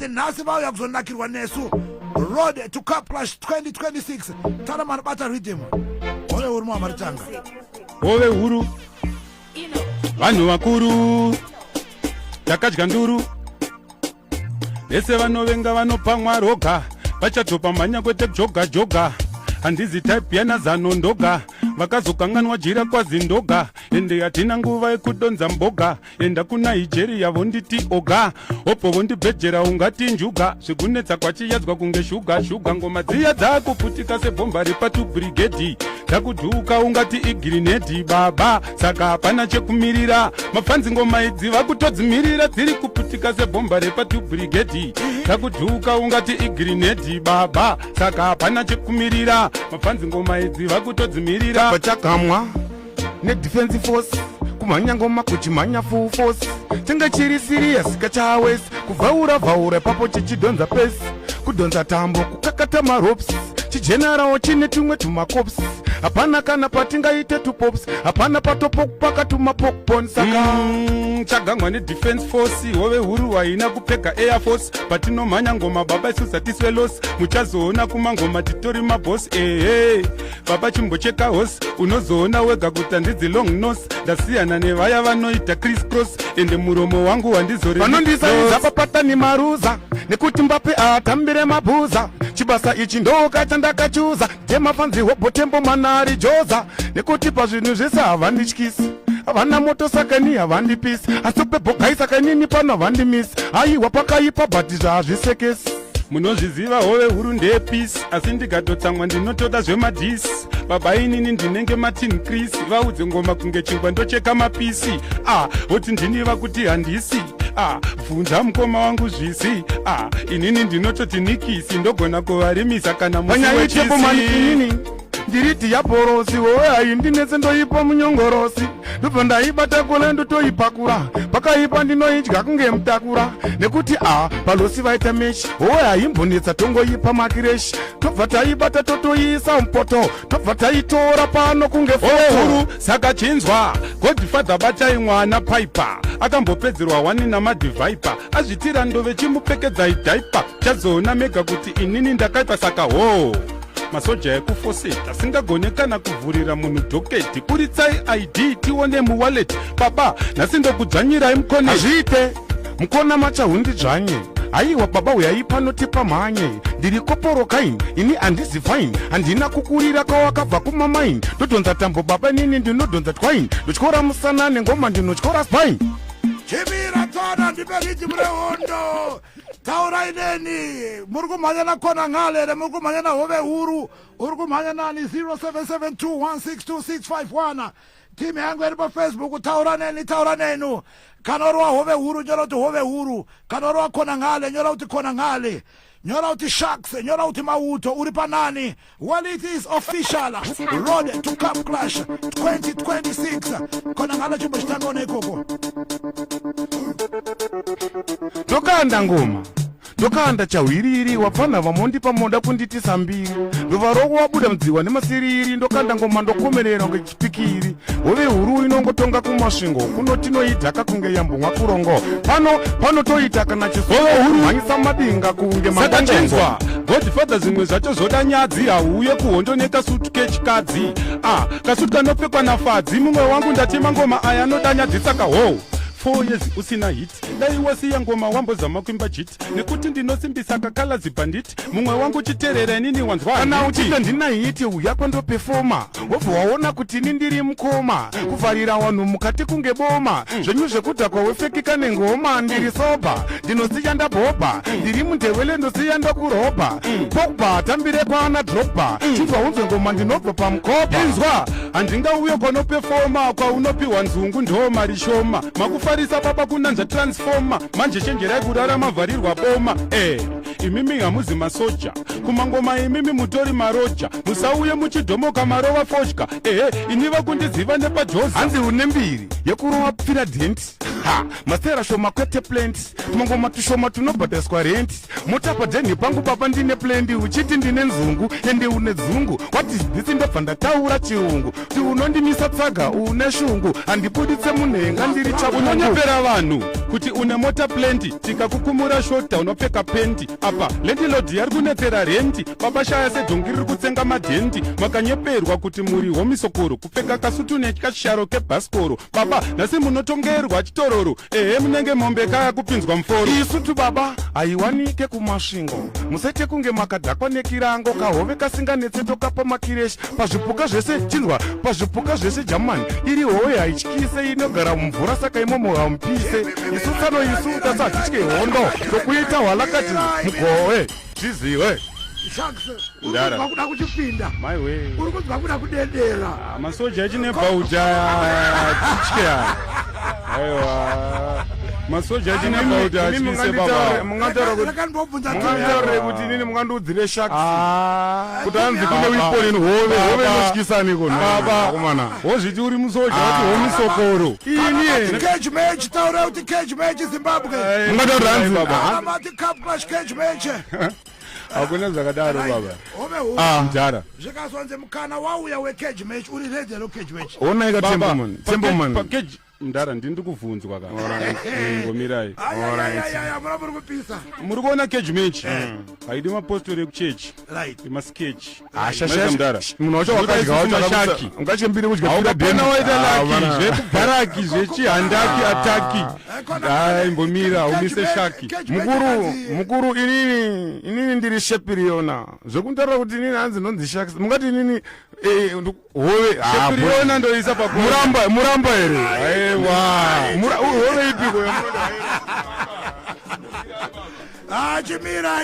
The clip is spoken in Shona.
but nasi vauya kuzonakirwa nesu road to Cup Clash 2026 tana mani bata rhythm ove uri muamaritanga ove huru vanhu vakuru takadya nduru vese vanovenga vanopa mwaroga vachatopa mhanya kwete joga joga handizi type yanazano ndoga vakazokanganwa jira kwazindoga ende hatina nguva yekudonza mboga enda kuna Nigeria vonditi oga opo vondibhejera ungati njuga zvikunetsa kwachiyadzwa kunge shuga shuga ngoma dziya dzakuputika sebhomba repatu brigedi dzakudhuka ungati igrinedi baba saka hapana chekumirira mafadzi ngoma idzi vakutodzimirira dziri kuputika sebhomba repatu brigedi dzakudhuka ungati igrinedi baba saka hapana chekumirira mafadzi ngoma idzi vakutodzimirira vachakamwa nedefense force kumhanya ngoma kuchimhanya full force chinge chiri serious kachawesi kuvhaura papo chichidonza pesi kudonza tambo kukakata maropes chijenerawo chine tumwe tumakops hapana kana patingaite tupops hapana patopokupaka tumapokpon saka chagangwa nedefense force hove huru haina kupfeka air force patinomhanya ngoma baba isu zatiswe los muchazoona kumangoma titori mabos baba chimbocheka hosi unozoona wega kuti handidzi long nose ndasiyana nevaya vanoita criss cross ende muromo wangu handizore vanondisaidza papatani maruza nekuti Mbappe atambire mabhuza chibasa ichi ndoka chandakachuza temafanzi hobotembo manari joza nekuti pazvinhu zvese havandityisi havana moto sakani havandipisi asi pebhokai sakanini pano havandimisi aiwa pakaipa bhati zvaazvisekesi munozviziva hove huru ndepisi asi ndikatotsamwa ndinotoda zvemadhisi baba inini ndinenge Martin Chris vaudze ngoma kunge chingwa ndocheka mapisi voti ndiniva kuti handisi bvunza mukoma wangu zvisi inini ndinototi nikisi ndogona kuvarimisa kana musiwechiinini ndiri dhiyabhorosi wowe haindinetse ndoipa munyongorosi ndobva ndaibata kule ndotoipakura pakaipa ndinoidya kunge mutakura nekuti palosi vaita meshi wowe haimbonetsa tongoipa makireshi tobva taibata totoiisa mupoto tobva taitora pano kunge huru saka chinzwa godfather batai mwana paipa akambopedzerwa wani namadhivhaipa azvitira ndove chimupfekedza idhaipa chazoona mega kuti inini ndakaipa saka masoja ekufoseta singagone kana kuvhurira munhu dhoketi kuritsai ID tione muwallet baba nhasi ndokudzvanyirai mukone hazviite mukona machahundidzvanye aiwa baba uyai panotipa mhanye ndiri koporokaini ini handizi faini handina kukurira kwawakabva kumamaini ndodonza tambo baba nini ndinodonza twaini ndotyora musanane ngoma ndinotyora spaini chivira tsona ndipeliti mure hondo taurai neni muri kumhanya nakona ngale here muri kumhanya nahove huru uri kumhanya nani 0772162651 timu yangu iri pafacebook taura nenu kana uri wahove huru nyora kuti hove huru kana uri wakona ngale nyora kuti kona ngale nyora kuti sharks nyora kuti mauto uri panani well it is official road to Cup Clash 2026 kona ngale chimbo chitangone ikoko ndokanda ngoma ndokanda chahwiriri wapfana vamondipa moda kunditisa mbiri ndova roko wabuda mudziwa nemasiriri ndokanda ngoma ndokomerera ngechipikiri hove huru inongotonga kumasvingo kunotinoidhaka kunge yambomwa kurongo pano toita kana chisohurumhanyisa madinga kunge sakachinzwa godfather zvimwe zvacho zvoda nyadzi hauye kuhondo nekasutu kechikadzi kasutu kanopfekwa nafadzi mumwe wangu ndatima ngoma aya anoda nyadzi saka 4 years usina hit dai wasiya ngoma wambozama kuimba jiti nekuti ndinosimbisa kakala zibhanditi mumwe wangu chiterera inini wanzwa kana uchite ndina hiti uya kwandopefoma wobva waona kuti ini ndiri mukoma kuvharira vanhu mukati kunge boma zvenyu zvekudhakwa wefekika nengoma ndiri soba ndinosiya ndabhobha ndiri mundevele ndosiya ndokurobha pogba atambire kwaana drogba chibva unzwe ngoma ndinobva pamukoba inzwa handingauye kwanopefoma kwaunopiwa nzungu ndo mari shoma makufarisa baba kunanza transforma manje chenjerai kurarama vharirwa boma imimi hamuzi masoja kumangoma imimi mutori maroja musauye muchidhomoka marova fosca iniva kundiziva nepajozi hanzi une mbiri yekurova pfiradenti masera shoma kwete plant tumangoma tushoma tunobhadhaiswa renti motapa dhenhi pangu baba ndine plendi uchiti ndine nzungu ende une dzungu wati dhisi ndobva ndataura chiungu ti unondimisa tsaga une shungu handibuditse munhenga ndiri chaunonyepera vanhu kuti une mota plenty tikakukumura shota unopfeka penti apa landilord yari kunetsera renti baba shaya sedhongi riri kutsenga madhenti makanyeperwa kuti muri homisokoro kupfeka kasutu nekasharo kebhasikoro baba nhasi munotongerwa chitororo ehe munenge mombe kaya kupinzwa muforo isutu baba haiwanike kumasvingo musete kunge makadhakwa nekirango kahove kasinganetse tokapa makireshi pazvipuka zvese chinzwa pazvipuka zvese jamani iri howe haityise inogara mumvura saka imomo hamupise isu tsano isu tasadzitye hondo tokuita hwalakati mugowe zviziwe Ndara kuda kuchipinda my way uri kunzwa kuda kudedera masoja echinebhauta tichya aiwa masoja echinebhauta achise baba mungantaure kuti inini mungandiudzire shaks kuti anzi kune wiponini hove inotyisani kono baba komana wozviti uri musoja wati homisokoro ini cage match taura kuti cage match Zimbabwe mungataura anzi baba amati cup clash cage match hakuna zvakadaro baba Ndara zvikazonze mukana wauya wecage match uri ready ro cage match onaika temboman Ndara ndiri kubvunzwa ka ngomirai muri kupisa muri kuona cage match haidi mapostori ekuchechi emasketch Ndara munhu wacho wakadya ungachembiri kudya pena waita laki zvekubaraki zvechihandaki ataki hai mbomira umise shaki mukuru inini ndiri shepiriona zvekuntaura kuti inini hanzi nonzi shaks mungati inini hove shepiriona ndoisa muramba here hove ipiko chimira